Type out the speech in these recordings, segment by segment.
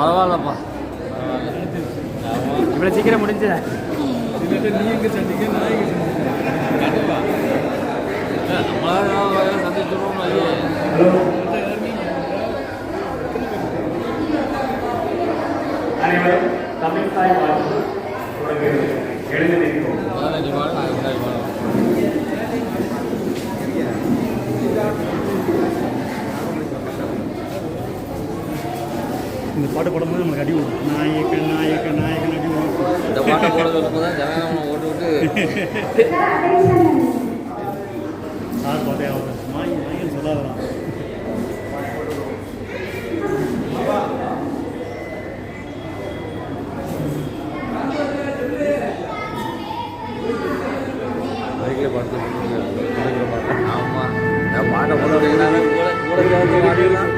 பரவாயில்லப்பா, இவ்வளோ சீக்கிரம் முடிஞ்சு நீ எங்கே சந்திக்க நான் எங்கே சந்திக்க சந்திச்சிருவோம். அனைவரும் தமிழ் தாய் வாழ்த்து எழுதி நிற்கும். இந்த பாட்டு போடும்போது நமக்கு அடி விடும். நாயக்கன் நாயக்கன் நாயக்கன் அடி விடும். இந்த பாட்டை போட சொல்லும்போது தான் ஜனநாயகம் ஓட்டு விட்டு சார் பார்த்தே ஆகும். நாயகன் சொல்லாதான் அதுக்கே பாட்டு பாட்டு. ஆமாம், நான் பாட்டை போட வைக்கிறாங்க கூட கூட பாடிடலாம்.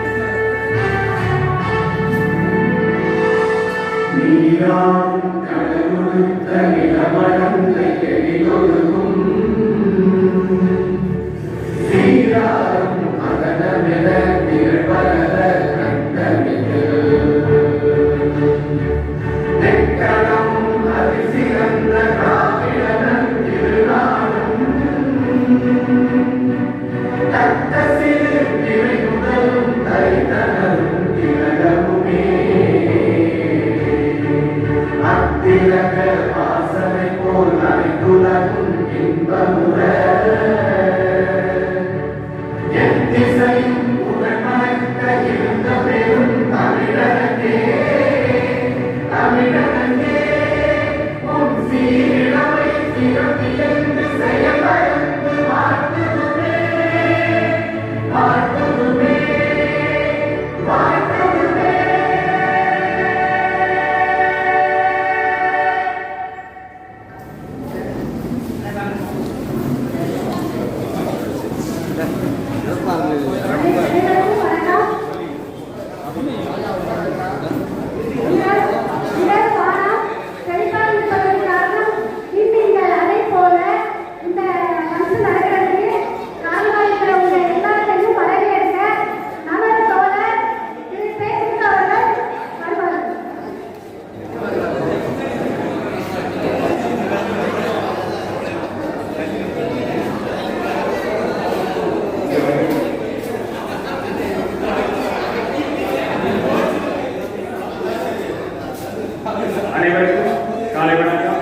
அனைவருக்கும் காலை வணக்கம்.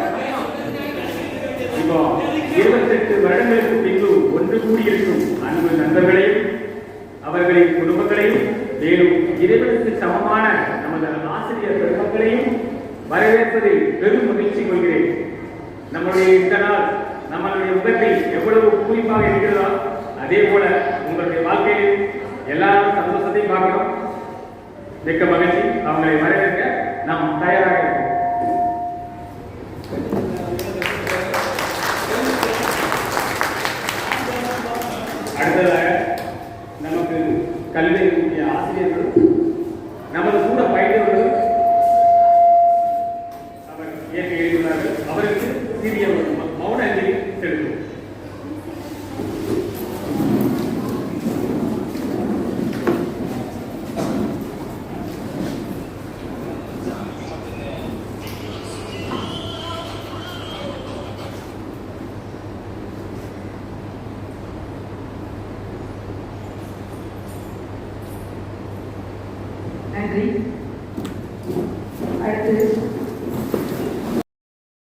இப்போ 28 வருடங்களுக்கு பின்பு ஒன்று கூடியிருக்கும் அன்பு நண்பர்களையும் அவர்களின் குடும்பங்களையும் மேலும் இறைவனுக்கு சமமான நமது ஆசிரியர் பெருமக்களையும் வரவேற்பதில் பெரும் மகிழ்ச்சி கொள்கிறேன். நம்முடைய இந்த நாள் நம்மளுடைய முகத்தில் எவ்வளவு குறிப்பாக இருக்கிறதோ அதே போல உங்களுடைய வாழ்க்கையில் எல்லாரும் சந்தோஷத்தையும் பார்க்கிறோம். மிக்க மகிழ்ச்சி. அவங்களை வரவேற்க நாம் தயாராக இருக்கோம். அடுத்ததாக நமக்கு கல்வி ஆசிரியர்களும் நமது கூட பயின்றவர்களும் அவர் ஏற்க எழுதியுள்ளார்கள். அவருக்கு சிறிய மௌன அஞ்சலி செலுத்தும். நன்றி.